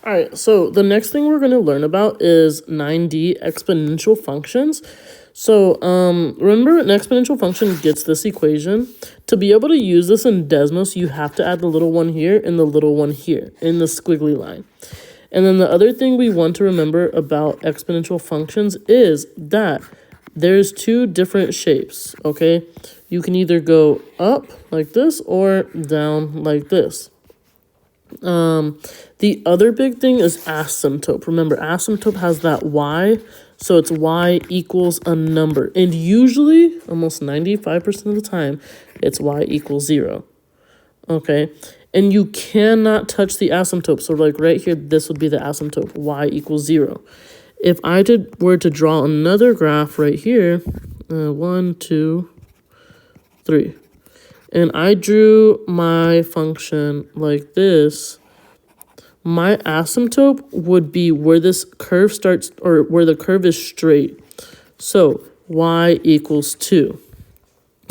All right, so the next thing we're going to learn about is 9D exponential functions. So remember, an exponential function gets this equation. To be able to use this in Desmos, you have to add the little one here and the little one here in the squiggly line. And then the other thing we want to remember about exponential functions is that there's two different shapes, okay? You can either go up like this or down like this. The other big thing is asymptote. Remember, asymptote has that y, so it's y equals a number. And usually, almost 95% of the time, it's y equals 0. Okay? And you cannot touch the asymptote. So like right here, this would be the asymptote, y equals 0. If I were to draw another graph right here, 1, 2, 3. And I drew my function like this, my asymptote would be where this curve starts, or where the curve is straight. So y equals 2.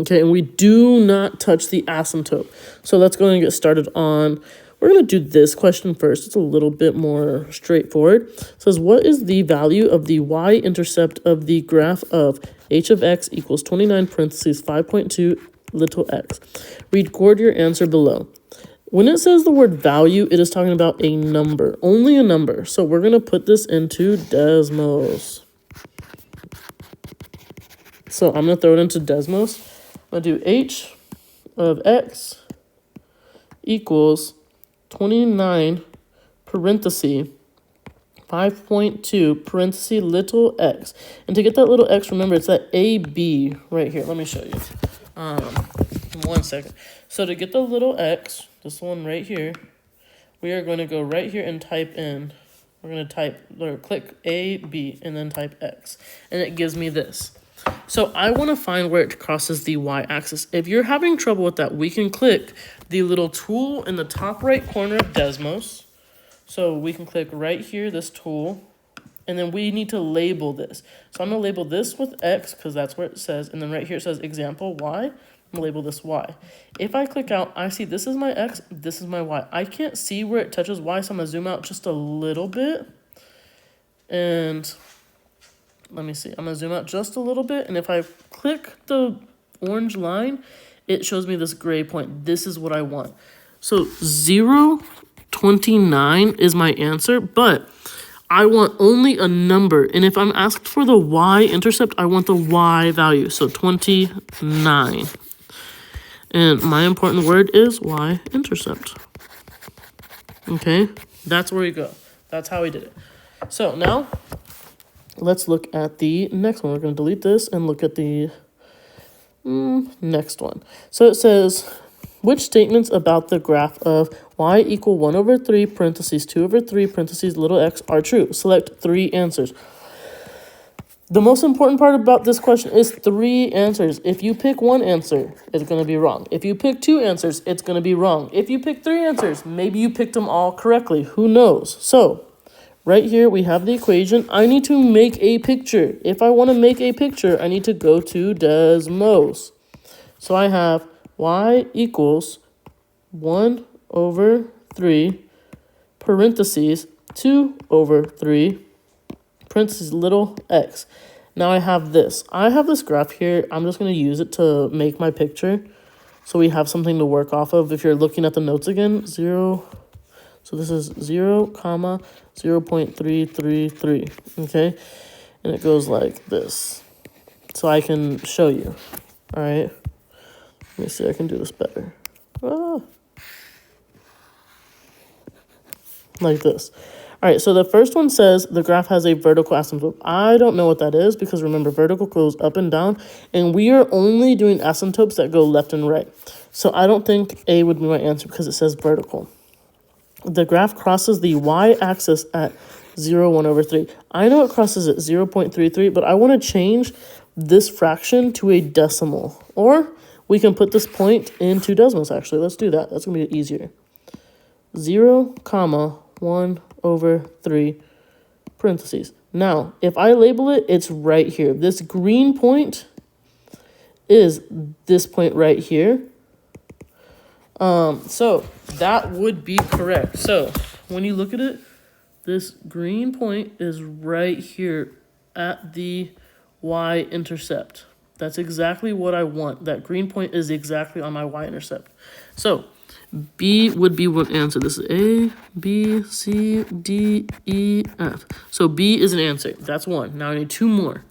Okay, and we do not touch the asymptote. So let's go and get started on, we're going to do this question first. It's a little bit more straightforward. It says, what is the value of the y-intercept of the graph of h of x equals 29 parentheses 5.2 little x? Record your answer below. When it says the word value, it is talking about a number, only a number. So we're going to put this into Desmos. So I'm going to throw it into Desmos. I'm going to do h of x equals 29 parenthesis 5.2 parenthesis little x. And to get that little x, remember, it's that AB right here. Let me show you. 1 second. So to get the little x, this one right here, we are going to go right here and type in, we're going to type, or click A, B, and then type x. And it gives me this. So I want to find where it crosses the y-axis. If you're having trouble with that, we can click the little tool in the top right corner of Desmos. So we can click right here, this tool, and then we need to label this. So I'm going to label this with x, because that's where it says, and then right here it says example y. I'm going to label this y. If I click out, I see this is my x, this is my y. I can't see where it touches y, so I'm going to zoom out just a little bit. And let me see. I'm going to zoom out just a little bit. And if I click the orange line, it shows me this gray point. This is what I want. So 0.29 is my answer, but I want only a number. And if I'm asked for the y-intercept, I want the y value. So 29. And my important word is y-intercept. Okay, that's where we go. That's how we did it. So now, let's look at the next one. We're going to delete this and look at the next one. So it says, which statements about the graph of y equal 1 over 3 parentheses 2 over 3 parentheses little x are true? Select 3 answers. The most important part about this question is 3 answers. If you pick 1 answer, it's going to be wrong. If you pick 2 answers, it's going to be wrong. If you pick 3 answers, maybe you picked them all correctly. Who knows? So right here, we have the equation. I need to make a picture. If I want to make a picture, I need to go to Desmos. So I have y equals 1 over 3 parentheses 2 over 3 parentheses little x. Now I have this. I have this graph here. I'm just going to use it to make my picture. So we have something to work off of. If you're looking at the notes again, 0. So this is 0, 0.333. Okay. And it goes like this. So I can show you. All right. Let me see. I can do this better. Like this. All right, so the first one says the graph has a vertical asymptote. I don't know what that is because remember, vertical goes up and down, and we are only doing asymptotes that go left and right. So I don't think A would be my answer because it says vertical. The graph crosses the y-axis at 0, 1 over 3. I know it crosses at 0.33, but I want to change this fraction to a decimal. Or we can put this point into Desmos, actually. Let's do that. That's going to be easier. 0, 1 over 3 parentheses. Now, if I label it, it's right here. This green point is this point right here. So that would be correct. So when you look at it, This green point is right here at the y-intercept. That's exactly what I want. That green point is exactly on my y-intercept. So B would be what answer? This is A, B, C, D, E, F. So B is an answer. That's one. Now I need two more.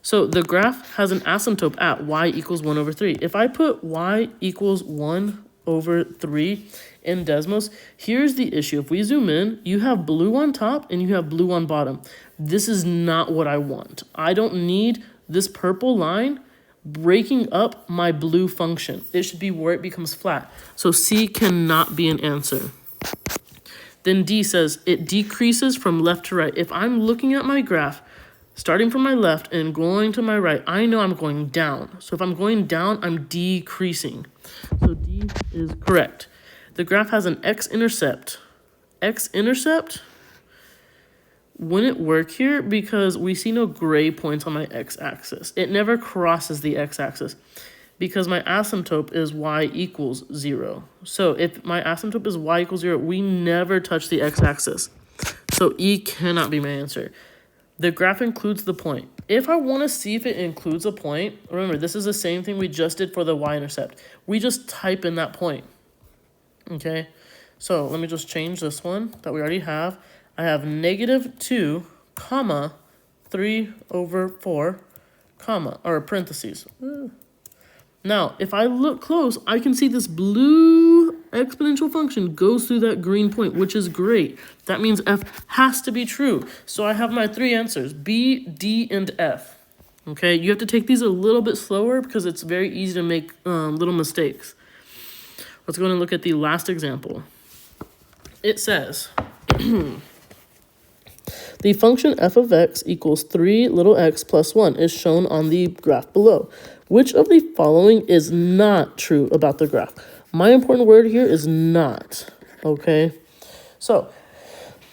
So the graph has an asymptote at y equals 1 over 3. If I put y equals 1 over 3 in Desmos, here's the issue. If we zoom in, you have blue on top and you have blue on bottom. This is not what I want. I don't need this purple line breaking up my blue function. It should be where it becomes flat. So C cannot be an answer. Then D says it decreases from left to right. If I'm looking at my graph, starting from my left and going to my right, I know I'm going down. So if I'm going down, I'm decreasing. So D is correct. The graph has an x-intercept. X-intercept wouldn't work here because we see no gray points on my x-axis. It never crosses the x-axis because my asymptote is y equals 0. So if my asymptote is y equals 0, we never touch the x-axis. So E cannot be my answer. The graph includes the point. If I want to see if it includes a point, remember, this is the same thing we just did for the y-intercept. We just type in that point. Okay, so let me just change this one that we already have. I have -2, comma, 3 over 4, comma, or parentheses. Now, if I look close, I can see this blue exponential function goes through that green point, which is great. That means F has to be true. So I have my three answers, B, D, and F. Okay, you have to take these a little bit slower because it's very easy to make little mistakes. Let's go and look at the last example. It says, the function f of x equals 3 little x plus 1 is shown on the graph below. Which of the following is not true about the graph? My important word here is not, okay? So,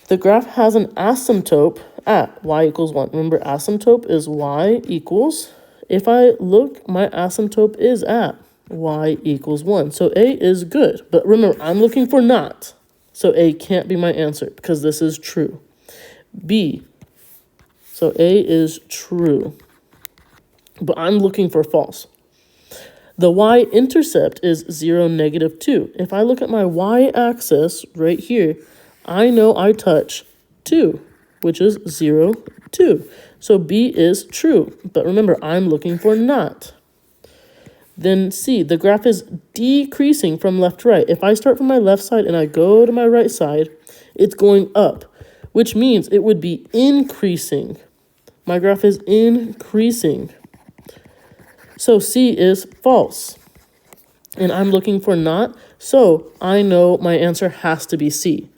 the graph has an asymptote at y equals 1. Remember, asymptote is y equals, if I look, my asymptote is at y equals 1. So A is good, but remember, I'm looking for not. So A can't be my answer because this is true. B, so A is true, but I'm looking for false. The y-intercept is 0, -2. If I look at my y-axis right here, I know I touch 2, which is 0, 2. So B is true, but remember, I'm looking for not. Then C, the graph is decreasing from left to right. If I start from my left side and I go to my right side, it's going up, which means it would be increasing. My graph is increasing. So C is false. And I'm looking for not, so I know my answer has to be C.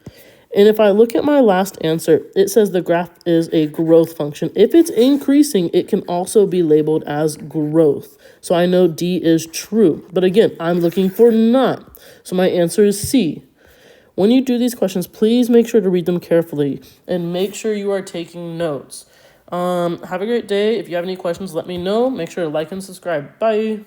And if I look at my last answer, it says the graph is a growth function. If it's increasing, it can also be labeled as growth. So I know D is true. But again, I'm looking for not. So my answer is C. When you do these questions, please make sure to read them carefully and make sure you are taking notes. Have a great day. If you have any questions, let me know. Make sure to like and subscribe. Bye.